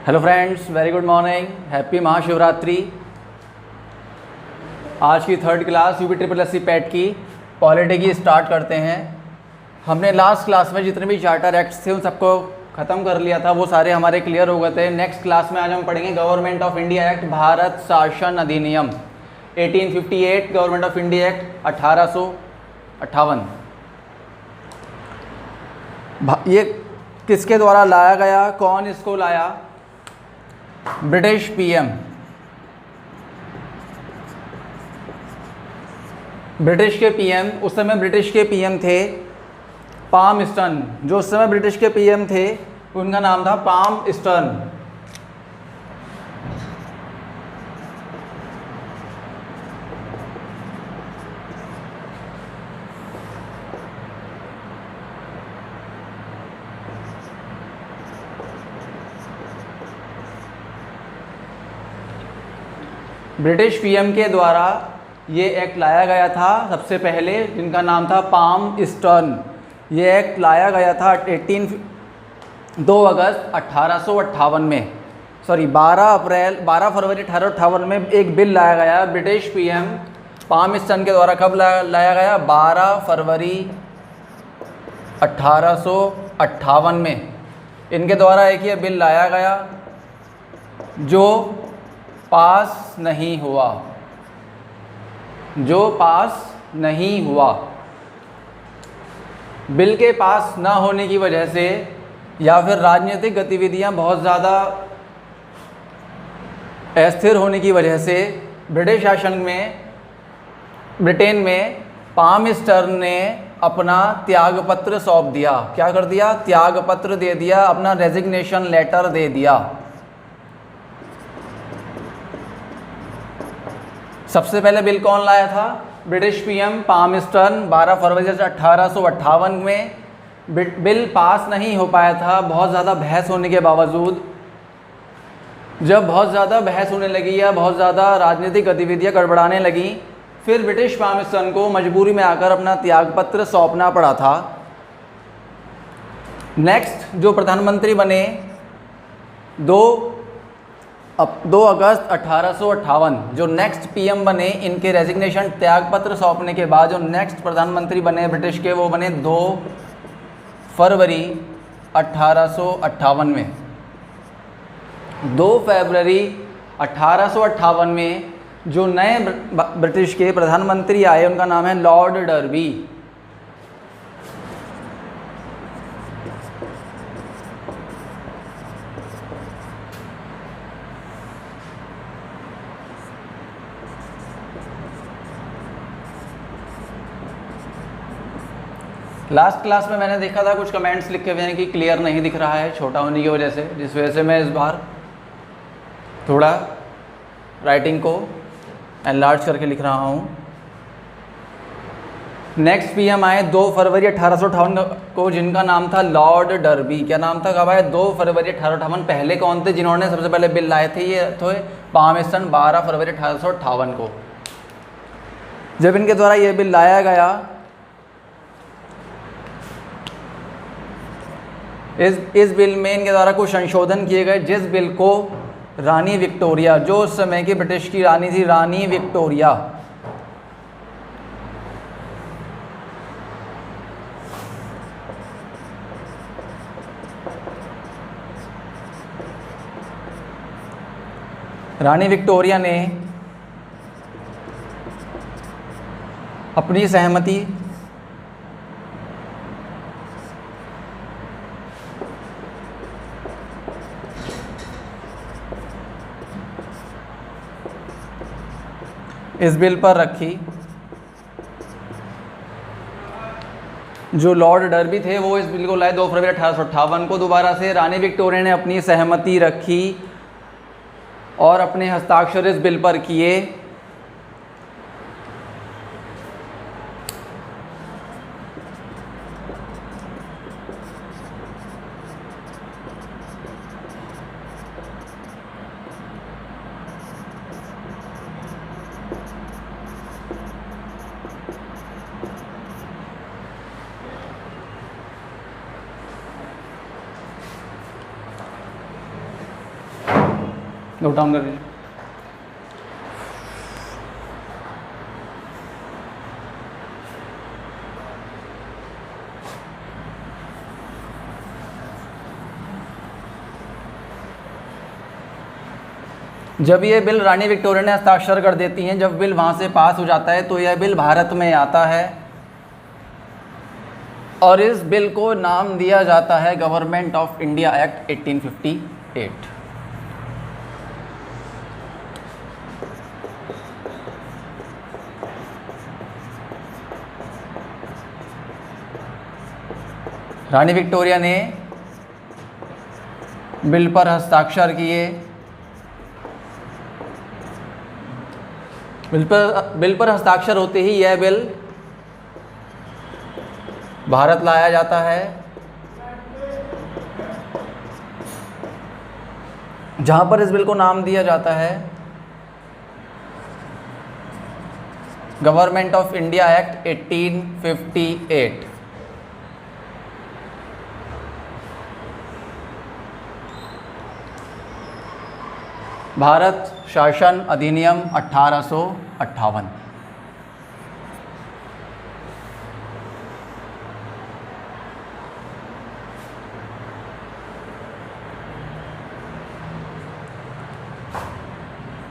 Hello friends, very good morning, happy Mahashivratri. आज की third class UP triple S C PET की polity की start करते हैं। हमने लास्ट क्लास में जितने भी चार्टर एक्ट्स थे उन सबको ख़त्म कर लिया था, वो सारे हमारे क्लियर हो गए थे। नेक्स्ट क्लास में आज हम पढ़ेंगे government of India act, Bharat शासन अधिनियम 1858, गवर्नमेंट ऑफ इंडिया एक्ट 1858। ये किसके द्वारा लाया गया, कौन इसको लाया? ब्रिटिश पीएम, ब्रिटिश के पीएम। उस समय ब्रिटिश के पीएम थे पामस्टर्न। जो उस समय ब्रिटिश के पीएम थे उनका नाम था पामस्टर्न। ब्रिटिश पीएम के द्वारा ये एक्ट लाया गया था सबसे पहले, जिनका नाम था पामस्टर्न। ये एक्ट लाया गया था 2 अगस्त 1858 में, 12 फरवरी 1858 में एक बिल लाया गया ब्रिटिश पीएम पामस्टर्न के द्वारा। कब लाया गया? 12 फरवरी 1858 में इनके द्वारा एक ये बिल लाया गया जो पास नहीं हुआ, बिल के पास ना होने की वजह से या फिर राजनीतिक गतिविधियां बहुत ज़्यादा अस्थिर होने की वजह से ब्रिटिश शासन में, ब्रिटेन में पामस्टर्न ने अपना त्यागपत्र सौंप दिया। क्या कर दिया? त्यागपत्र दे दिया, अपना रेजिग्नेशन लेटर दे दिया। सबसे पहले बिल कौन लाया था? British PM पामस्टर्न। 12 फरवरी 1858 में बिल पास नहीं हो पाया था, बहुत ज़्यादा बहस होने के बावजूद। जब बहुत ज़्यादा बहस होने लगी या बहुत ज़्यादा राजनीतिक गतिविधियां गड़बड़ाने लगी, फिर ब्रिटिश पामस्टर्न को मजबूरी में आकर अपना त्यागपत्र सौंपना पड़ा था। नेक्स्ट जो प्रधानमंत्री बने 2 अगस्त 1858, जो नेक्स्ट पीएम बने, इनके रेजिग्नेशन त्यागपत्र सौंपने के बाद जो नेक्स्ट प्रधानमंत्री बने ब्रिटिश के, वो बने 2 फरवरी 1858 में। 2 फरवरी 1858 में जो नए ब्रिटिश के प्रधानमंत्री आए उनका नाम है लॉर्ड डर्बी। लास्ट क्लास में मैंने देखा था कुछ कमेंट्स लिखे हुए हैं कि क्लियर नहीं दिख रहा है छोटा होने की वजह से, जिस वजह से मैं इस बार थोड़ा राइटिंग को एनलार्ज करके लिख रहा हूँ। नेक्स्ट पीएम आए 2 फरवरी 1858 को, जिनका नाम था लॉर्ड डर्बी। क्या नाम था? कब आए? 2 फरवरी 1858। पहले कौन थे जिन्होंने सबसे पहले बिल लाए थे? ये थे पामस्टर्न, 12 फरवरी 1858 को। जब इनके द्वारा ये बिल लाया गया, इस बिल में इनके द्वारा कुछ संशोधन किए गए, जिस बिल को रानी विक्टोरिया, जो उस समय की ब्रिटिश की रानी थी, रानी विक्टोरिया, रानी विक्टोरिया ने अपनी सहमति इस बिल पर रखी। जो लॉर्ड डर्बी थे वो इस बिल को लाए 2 फरवरी 1858 को। दोबारा से रानी विक्टोरिया ने अपनी सहमति रखी और अपने हस्ताक्षर इस बिल पर किए। नोट डाउन कर लीजिए। जब ये बिल रानी विक्टोरिया ने हस्ताक्षर कर देती हैं, जब बिल वहाँ से पास हो जाता है तो यह बिल भारत में आता है और इस बिल को नाम दिया जाता है government of India act 1858। Rani Victoria ने बिल पर हस्ताक्षर किए। बिल पर हस्ताक्षर होते ही यह बिल भारत लाया जाता है, जहां पर इस बिल को नाम दिया जाता है government of India act 1858। Bharat शासन अधिनियम 1858।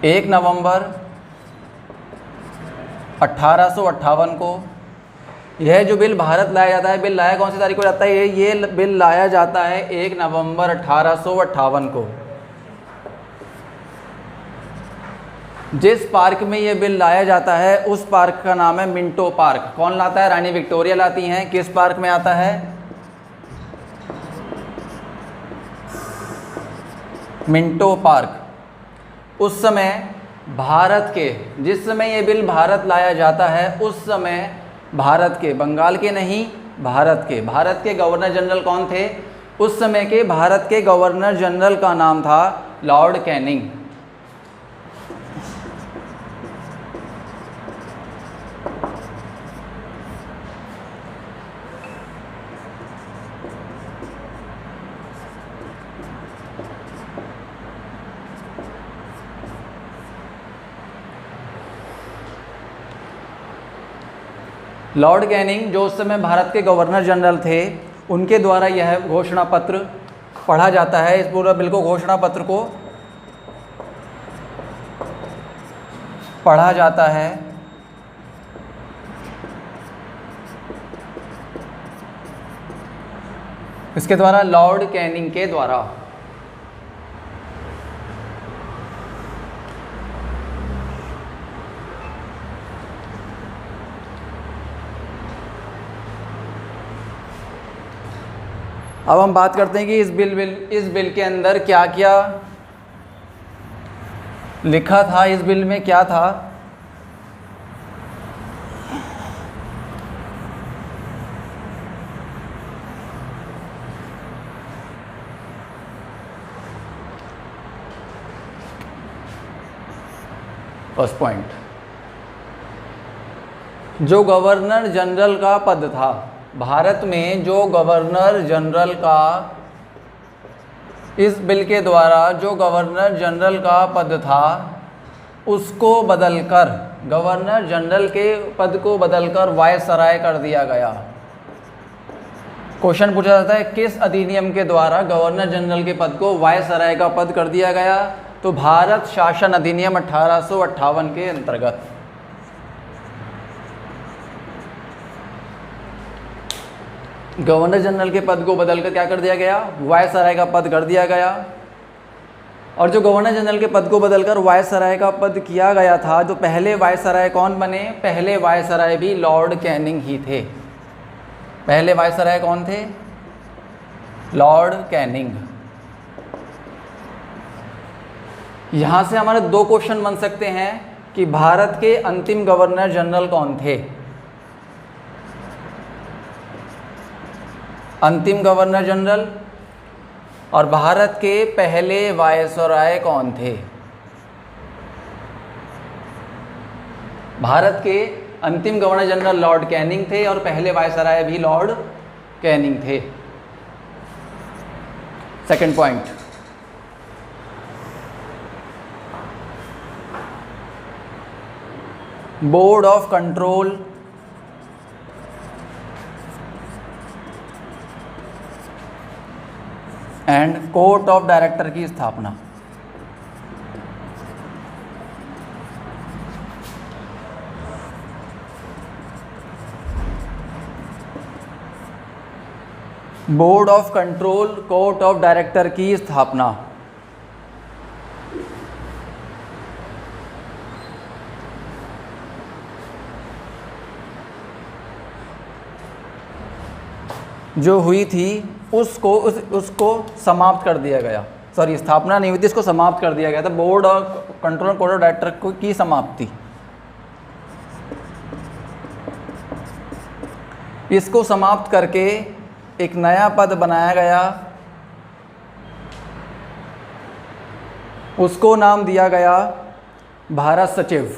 एक नवंबर 1858 को यह जो बिल भारत लाया जाता है, बिल लाया कौन सी तारीख को जाता है? ये बिल लाया जाता है 1 नवंबर 1858 को। जिस पार्क में ये बिल लाया जाता है उस पार्क का नाम है मिंटो पार्क। कौन लाता है? रानी विक्टोरिया लाती हैं। किस पार्क में आता है? Minto park. उस समय भारत के, जिस समय ये बिल भारत लाया जाता है उस समय भारत के, बंगाल के नहीं, भारत के गवर्नर जनरल कौन थे? उस समय के भारत के गवर्नर जनरल का नाम था लॉर्ड कैनिंग। लॉर्ड कैनिंग जो उस समय भारत के गवर्नर जनरल थे, उनके द्वारा यह घोषणा पत्र पढ़ा जाता है। इस पूरा बिल को, घोषणा पत्र को पढ़ा जाता है। इसके द्वारा, लॉर्ड कैनिंग के द्वारा। अब हम बात करते हैं कि इस बिल के अंदर क्या क्या लिखा था। इस बिल में क्या था? फर्स्ट पॉइंट, जो गवर्नर जनरल का पद था भारत में, जो गवर्नर जनरल का, इस बिल के द्वारा जो गवर्नर जनरल का पद था उसको बदलकर, गवर्नर जनरल के पद को बदलकर वायसराय कर दिया गया। क्वेश्चन पूछा जाता है किस अधिनियम के द्वारा गवर्नर जनरल के पद को वायसराय का पद कर दिया गया? तो भारत शासन अधिनियम 1858 के अंतर्गत। गवर्नर जनरल के पद को बदलकर क्या कर दिया गया? वायसराय का पद कर दिया गया। और जो गवर्नर जनरल के पद को बदलकर वायसराय का पद किया गया था, तो पहले वायसराय कौन बने? पहले वायसराय भी लॉर्ड कैनिंग ही थे। पहले वायसराय कौन थे? Lord Canning. यहाँ से हमारे दो क्वेश्चन बन सकते हैं कि भारत के अंतिम गवर्नर जनरल कौन थे? अंतिम गवर्नर जनरल, और भारत के पहले वायसराय कौन थे? भारत के अंतिम गवर्नर जनरल लॉर्ड कैनिंग थे और पहले वायसराय भी लॉर्ड कैनिंग थे। Second point, board of control and court of director की स्थापना। Board of control, court of director की स्थापना। जो हुई थी उसको समाप्त कर दिया गया। सॉरी, स्थापना नहीं हुई थी, इसको समाप्त कर दिया गया था। Board of control, court of director की समाप्ति, इसको समाप्त करके एक नया पद बनाया गया, उसको नाम दिया गया भारत सचिव।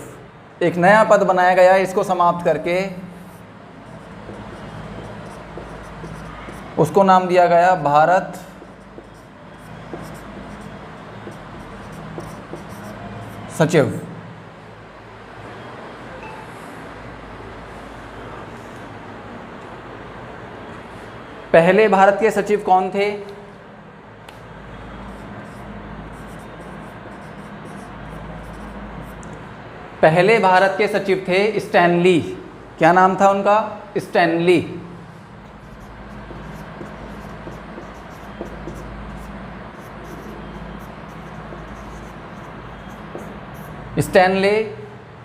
एक नया पद बनाया गया, इसको समाप्त करके उसको नाम दिया गया भारत सचिव। पहले भारत के सचिव कौन थे? पहले भारत के सचिव थे स्टैनली। क्या नाम था उनका? स्टैनली। स्टैनली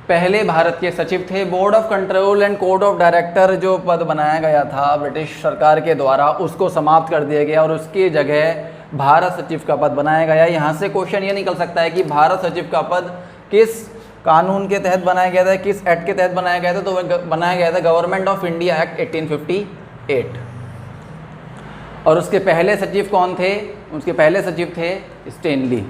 पहले भारत के सचिव थे। Board of control and court of director जो पद बनाया गया था ब्रिटिश सरकार के द्वारा, उसको समाप्त कर दिया गया और उसकी जगह भारत सचिव का पद बनाया गया। यहाँ से क्वेश्चन ये निकल सकता है कि भारत सचिव का पद किस कानून के तहत बनाया गया था, किस एक्ट के तहत बनाया गया था? तो वह बनाया गया था गवर्नमेंट ऑफ इंडिया एक्ट 1858। और उसके पहले सचिव कौन थे? उसके पहले सचिव थे स्टैनली।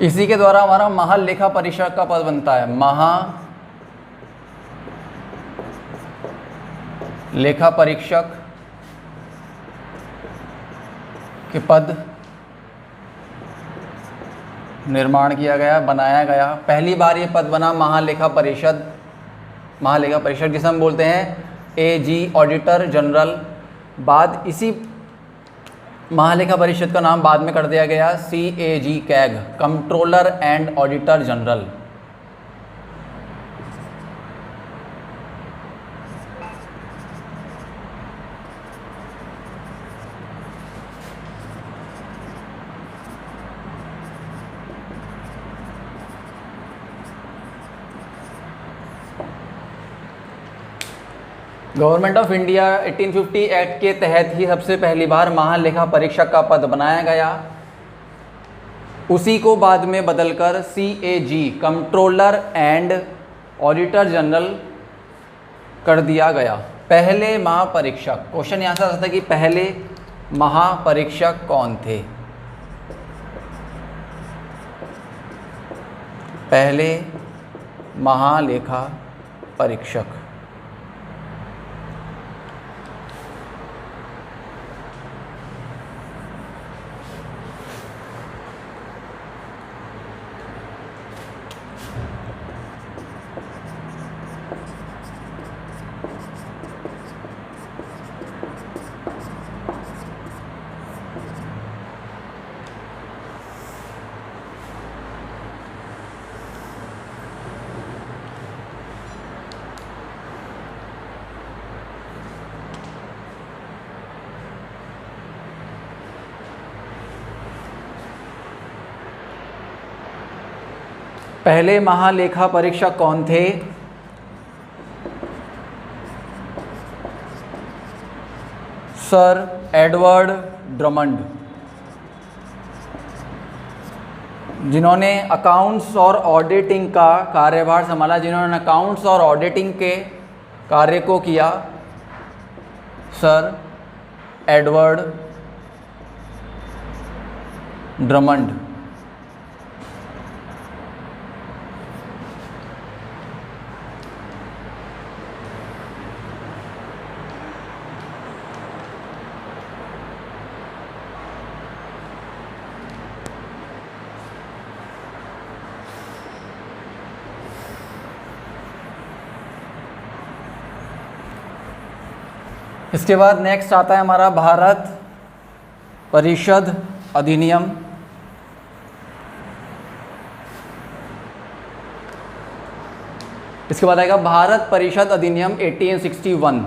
इसी के द्वारा हमारा महालेखा परीक्षक का पद बनता है। महालेखा परीक्षक के पद निर्माण किया गया, बनाया गया। पहली बार ये पद बना महालेखा परिषद जिसे हम बोलते हैं AG ऑडिटर जनरल। बाद इसी महालेखा परिषद का नाम बाद में कर दिया गया CAG CAG, controller and auditor general. Government of India 1850 act के तहत ही सबसे पहली बार महालेखा परीक्षक का पद बनाया गया। उसी को बाद में बदलकर CAG controller and auditor general कर दिया गया। पहले महापरीक्षक, क्वेश्चन यहाँ से आता था कि पहले महापरीक्षक कौन थे? पहले महालेखा परीक्षक पहले महालेखा परीक्षक कौन थे? Sir Edward Drummond. जिन्होंने अकाउंट्स और ऑडिटिंग का कार्यभार संभाला, जिन्होंने अकाउंट्स और ऑडिटिंग के कार्य को किया, सर एडवर्ड ड्रमंड। इसके बाद नेक्स्ट आता है हमारा भारत परिषद अधिनियम। इसके बाद आएगा भारत परिषद अधिनियम 1861।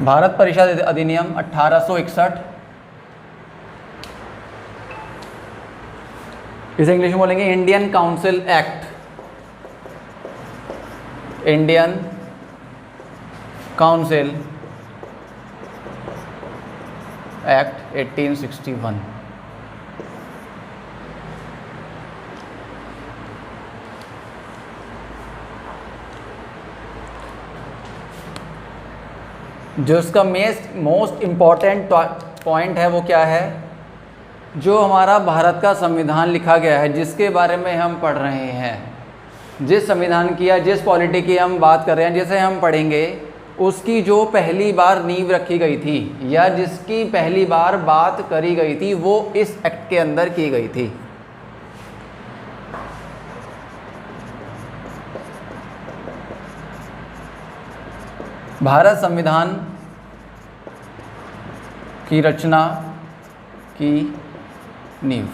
भारत परिषद अधिनियम 1861। इसे इंग्लिश में बोलेंगे Indian council act, Indian council act 1861। जो इसका मोस्ट इम्पॉर्टेंट पॉइंट है वो क्या है, जो हमारा भारत का संविधान लिखा गया है, जिसके बारे में हम पढ़ रहे हैं, जिस संविधान की या जिस पॉलिटी की हम बात कर रहे हैं, जिसे हम पढ़ेंगे, उसकी जो पहली बार नींव रखी गई थी या जिसकी पहली बार बात करी गई थी, वो इस एक्ट के अंदर की गई थी। भारत संविधान की रचना की नींव,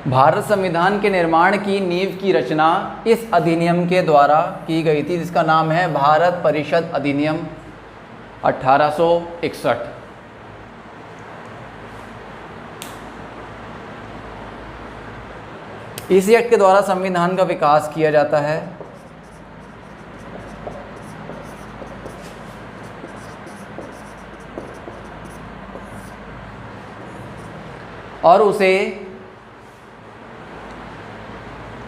भारत संविधान के निर्माण की नींव की रचना इस अधिनियम के द्वारा की गई थी, जिसका नाम है भारत परिषद अधिनियम 1861। इसी एक्ट के द्वारा संविधान का विकास किया जाता है। और उसे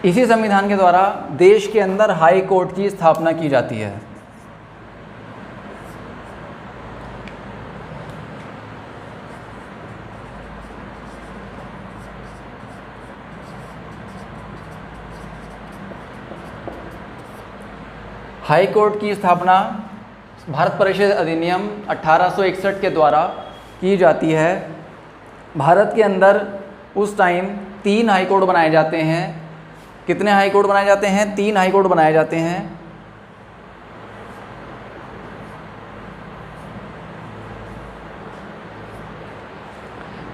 इसी संविधान के द्वारा देश के अंदर हाई कोर्ट की स्थापना की जाती है। हाई कोर्ट की स्थापना भारत परिषद अधिनियम 1861 के द्वारा की जाती है। भारत के अंदर उस टाइम 3 हाई कोर्ट बनाए जाते हैं। कितने हाई कोर्ट बनाए जाते हैं? 3 हाई कोर्ट बनाए जाते हैं।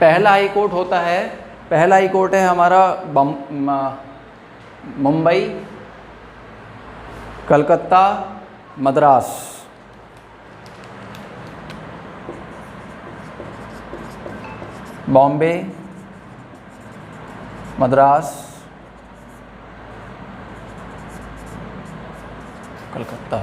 पहला हाई कोर्ट होता है, पहला हाई कोर्ट है हमारा मुंबई, कलकत्ता, मद्रास। बॉम्बे, मद्रास, कलकत्ता।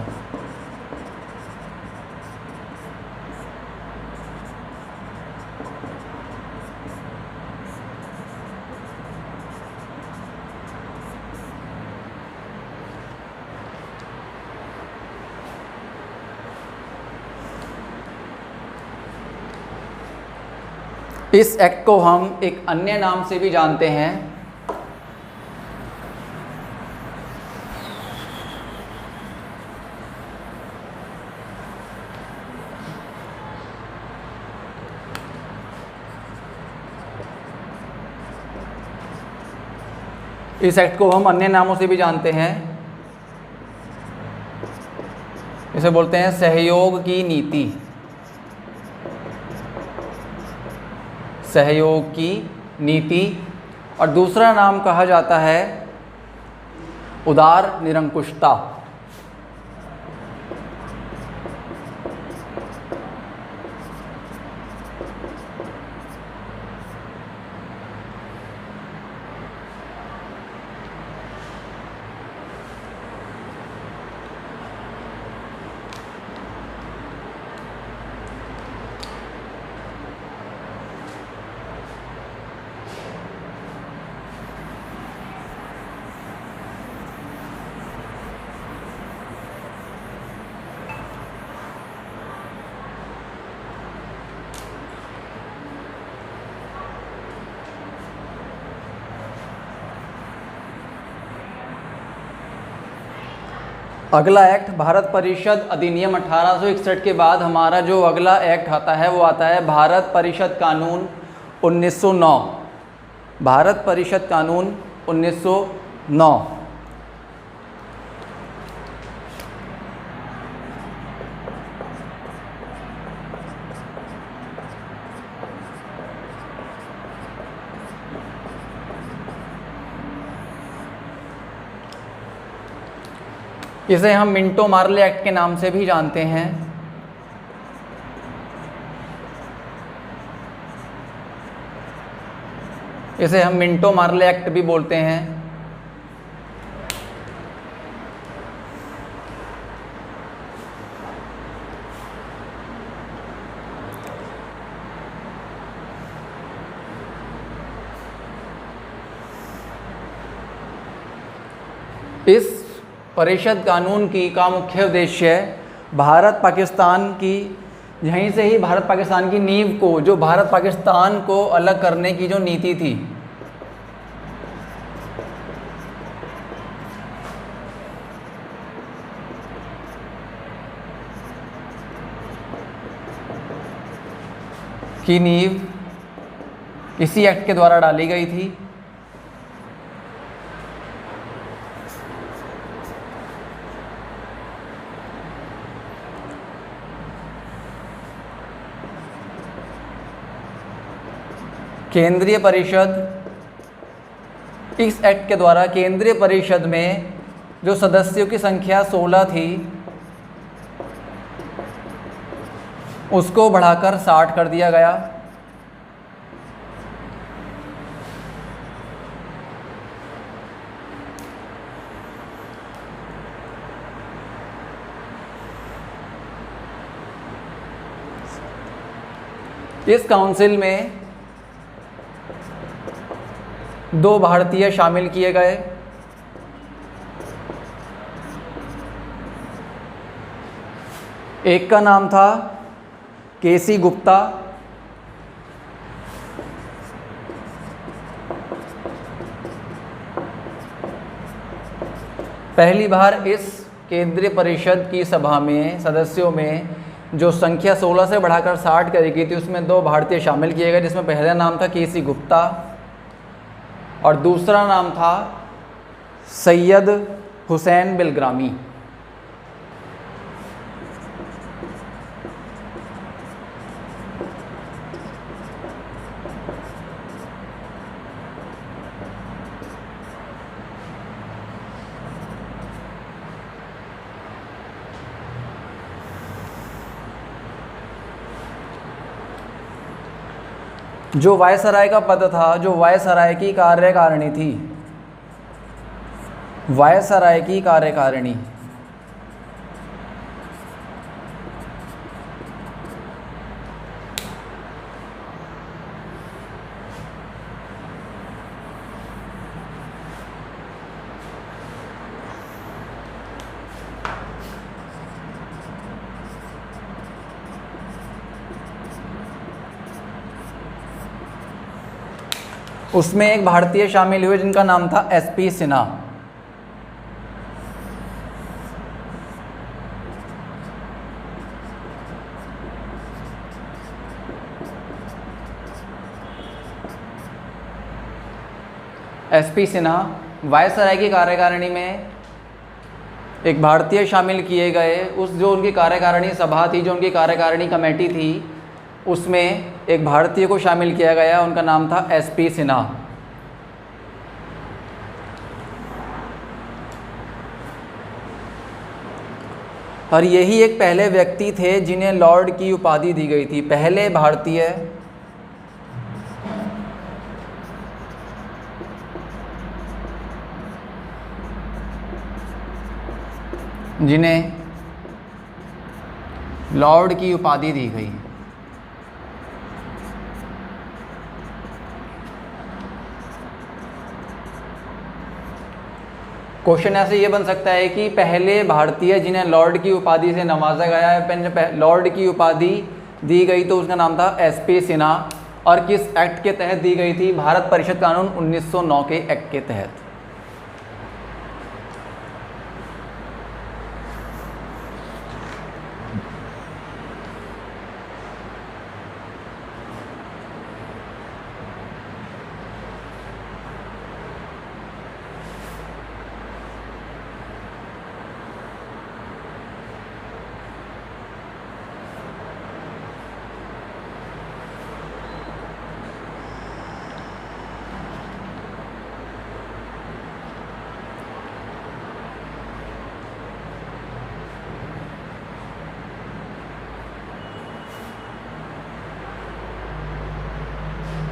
इस एक्ट को हम एक अन्य नाम से भी जानते हैं, इस एक्ट को हम अन्य नामों से भी जानते हैं। इसे बोलते हैं सहयोग की नीति, सहयोग की नीति। और दूसरा नाम कहा जाता है उदार निरंकुशता। अगला एक्ट भारत परिषद अधिनियम 1861 के बाद हमारा जो अगला एक्ट आता है वो आता है भारत परिषद कानून 1909। भारत परिषद कानून 1909। इसे हम मिंटो मार्ले एक्ट के नाम से भी जानते हैं। इसे हम मिंटो मार्ले एक्ट भी बोलते हैं। इस परिषद कानून का मुख्य उद्देश्य भारत पाकिस्तान की, यहीं से ही भारत पाकिस्तान की नींव को, जो भारत पाकिस्तान को अलग करने की जो नीति थी, की नींव इसी एक्ट के द्वारा डाली गई थी। केंद्रीय परिषद, इस एक्ट के द्वारा केंद्रीय परिषद में जो सदस्यों की संख्या 16 थी उसको बढ़ाकर 60 कर दिया गया। इस काउंसिल में 2 भारतीय शामिल किए गए। एक का नाम था केसी गुप्ता, पहली बार इस केंद्रीय परिषद की सभा में सदस्यों में जो संख्या 16 से बढ़ाकर 60 करी गई थी उसमें 2 भारतीय शामिल किए गए, जिसमें पहला नाम था केसी गुप्ता और दूसरा नाम था सैयद हुसैन बिलग्रामी। जो वायसराय का पद था, जो वायसराय की कार्यकारिणी थी, वायसराय की कार्यकारिणी, उसमें एक भारतीय शामिल हुए जिनका नाम था SP Sinha. SP Sinha viceroy की कार्यकारिणी में एक भारतीय शामिल किए गए। उस जो उनकी कार्यकारिणी सभा थी, जो उनकी कार्यकारिणी कमेटी थी, उसमें एक भारतीय को शामिल किया गया, उनका नाम था एसपी सिन्हा। और यही एक पहले व्यक्ति थे जिन्हें लॉर्ड की उपाधि दी गई थी, पहले भारतीय जिन्हें लॉर्ड की उपाधि दी गई। क्वेश्चन ऐसे ये बन सकता है कि पहले भारतीय जिन्हें लॉर्ड की उपाधि से नवाजा गया है, लॉर्ड की उपाधि दी गई, तो उसका नाम था एसपी सिन्हा, और किस एक्ट के तहत दी गई थी? भारत परिषद कानून 1909 के एक्ट के तहत।